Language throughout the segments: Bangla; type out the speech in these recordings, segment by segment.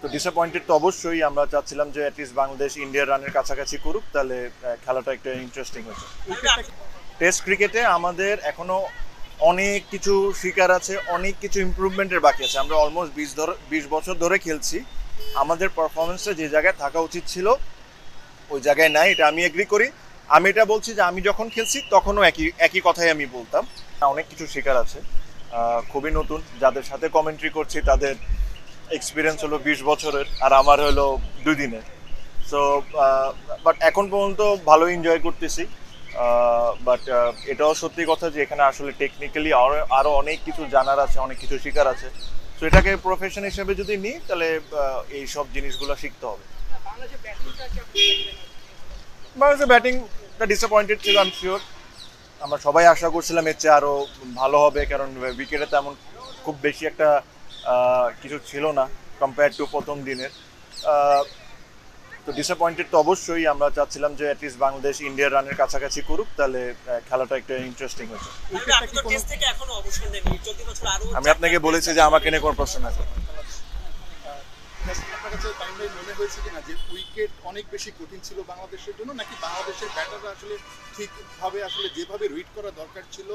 তো ডিসঅ্যাপয়েন্টেড তো অবশ্যই। আমরা চাচ্ছিলাম যে অ্যাটলিস্ট বাংলাদেশ ইন্ডিয়ার রানের কাছাকাছি করুক, তাহলে খেলাটা একটা ইন্টারেস্টিং হয়েছে। টেস্ট ক্রিকেটে আমাদের এখনো অনেক কিছু শিকার আছে, অনেক কিছু ইমপ্রুভমেন্টের বাকি আছে। আমরা অলমোস্ট 20 বছর ধরে খেলছি। আমাদের পারফরমেন্সটা যে জায়গায় থাকা উচিত ছিল ওই জায়গায় নাই, এটা আমি এগ্রি করি। আমি এটা বলছি যে আমি যখন খেলছি তখনও একই একই কথাই আমি বলতাম। অনেক কিছু শিকার আছে, খুবই নতুন। যাদের সাথে কমেন্ট্রি করছি তাদের এক্সপিরিয়েন্স হলো 20 বছরের, আর আমার হলো 2 দিনের। সো বাট এখন পর্যন্ত ভালো এনজয় করতেছি। বাট এটাও সত্যি কথা যে এখানে আসলে টেকনিক্যালি আরও অনেক কিছু জানার আছে, অনেক কিছু শিকার আছে। সো এটাকে প্রফেশন হিসেবে যদি নিই তাহলে এই সব জিনিসগুলো শিখতে হবে। বাংলাদেশের ব্যাটিংটা ডিসঅ্যাপয়েন্টেড ছিল, আমি শিওর। আমরা সবাই আশা করছিলাম এর চেয়ে আরও ভালো হবে, কারণ উইকেটে তেমন খুব বেশি একটা কিছু ছিল না কম্পেয়ার টু প্রথম দিনের। তো ডিসঅ্যাপয়েন্টেড তো অবশ্যই। আমরা চাচ্ছিলাম যে অ্যাটলিস্ট বাংলাদেশ ইন্ডিয়ার রানের কাছাকাছি করুক, তাহলে খেলাটা একটা ইন্টারেস্টিং হয়েছে। আমি আপনাকে বলেছি যে আমাকে নিয়ে কোনো প্রশ্ন আছে। আপনার কাছে টাইমলাইন মনে হয়েছে কিনা যে উইকেট অনেক বেশি কঠিন ছিল বাংলাদেশের জন্য, নাকি বাংলাদেশের ব্যাটাররা আসলে ঠিকভাবে আসলে যেভাবে রিড করা দরকার ছিল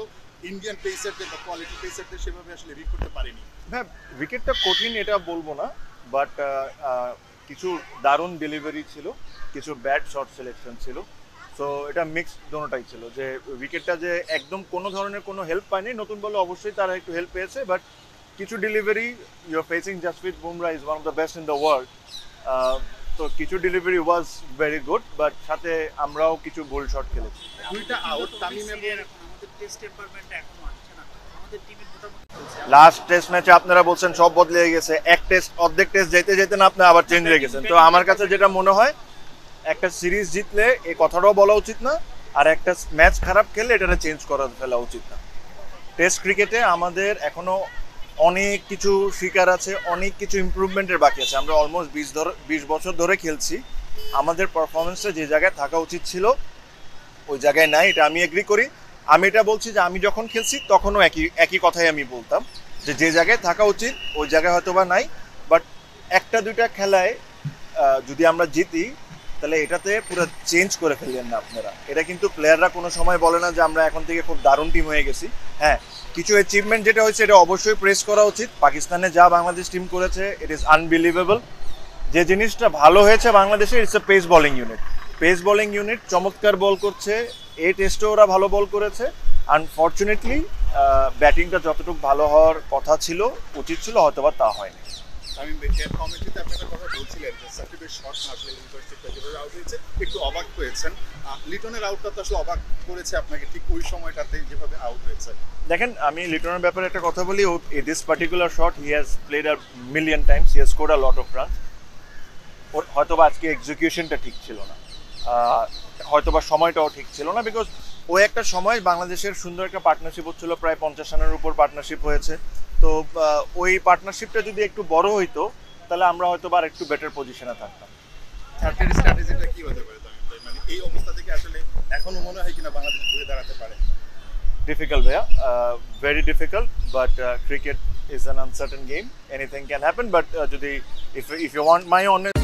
ইন্ডিয়ান পেসারদের বা কোয়ালিটি পেসারদের সেভাবে আসলে রিড করতে পারেনি? হ্যাঁ, উইকেটটা কঠিন এটা বলবো না, বাট কিছু দারুণ ডেলিভারি ছিল, কিছু ব্যাড শট সিলেকশন ছিল। সো এটা মিক্সড দোনোটাই ছিল, যে উইকেটটা যে একদম কোনো ধরনের কোনো হেল্প পায়নি। নতুন বলে অবশ্যই তারা একটু হেল্প পেয়েছে, বাট কিছু delivery, you are facing Jasprit Bumrah is one of the best in the world. তো কিছু delivery was very good, but সাথে আমরাও কিছু গোল শট খেলেছি। দুইটা আউট তামিমের লাস্ট টেস্ট ম্যাচে আপনারা বলছেন সব বদলে গেছে, অর্ধেক টেস্ট যেতে যেতে না আপনি আবার চেঞ্জ হয়ে গেছেন। তো আমার কাছে যেটা মনে হয়, একটা সিরিজ জিতলে এই কথাটাও বলা উচিত না, আর একটা ম্যাচ খারাপ খেললে এটা চেঞ্জ করে ফেলা উচিত না। টেস্ট ক্রিকেটে আমাদের এখনো অনেক কিছু শিকার আছে, অনেক কিছু ইমপ্রুভমেন্টের বাকি আছে। আমরা অলমোস্ট 20 বছর ধরে খেলছি। আমাদের পারফরমেন্সটা যে জায়গায় থাকা উচিত ছিল ওই জায়গায় নাই, এটা আমি এগ্রি করি। আমি এটা বলছি যে আমি যখন খেলছি তখনও একই কথাই আমি বলতাম, যে জায়গায় থাকা উচিত ওই জায়গায় হয়তো বা নাই। বাট একটা দুইটা খেলায় যদি আমরা জিতি তাহলে এটাতে পুরো চেঞ্জ করে ফেললেন না আপনারা। এটা কিন্তু প্লেয়াররা কোনো সময় বলে না যে আমরা এখন থেকে খুব দারুণ টিম হয়ে গেছি। হ্যাঁ, কিছু অ্যাচিভমেন্ট যেটা হয়েছে এটা অবশ্যই প্রেস করা উচিত। পাকিস্তানে যা বাংলাদেশ টিম করেছে ইট ইজ আনবিলিভেবল। যে জিনিসটা ভালো হয়েছে বাংলাদেশে, it's a pace bowling unit. Pace bowling unit চমৎকার বল করছে, এই টেস্টে ওরা ভালো বল করেছে। আনফর্চুনেটলি ব্যাটিংটা যতটুকু ভালো হওয়ার কথা ছিল, উচিত ছিল, হয়তো বা তা হয়নি। আমি কমেন্ট্রিতে আপনার কথা বলছিলেন যে সাকিবের শট না আসলে ইউনিভার্সিটিতে যেভাবে আউট হয়েছে একটু অবাক হয়েছেন। লিটনের আউটটা তো আসলে অবাক করেছে আপনাকে ঠিক ওই সময়টাতে যেভাবে আউট হয়েছে। দেখেন, আমি লিটনের ব্যাপারে একটা কথা বলি। This particular shot he has played a million times, he has scored a lot of run. ওর হয়তোবা আজকে এক্সিকিউশনটা ঠিক ছিল না, হয়তোবা সময়টাও ঠিক ছিল না, বিকজ ওই একটা সময় বাংলাদেশের সুন্দর একটা পার্টনারশিপ হচ্ছিল, প্রায় 50 রানের উপর পার্টনারশিপ হয়েছে। তো ওই পার্টনারশিপটা যদি একটু বড় হইতো তাহলে আমরা হয়তো বা একটু বেটার পজিশনে থাকতাম। থার্ডের স্ট্র্যাটেজিটা কি হতে পারে মানে এই অবস্থা থেকে আসলে এখনো মনে হয় কিনা বাংলাদেশ ঘুরে দাঁড়াতে পারে? ডিফিকাল্ট ভাইয়া, very difficult, but cricket is an uncertain game, anything can happen. But if you want my honest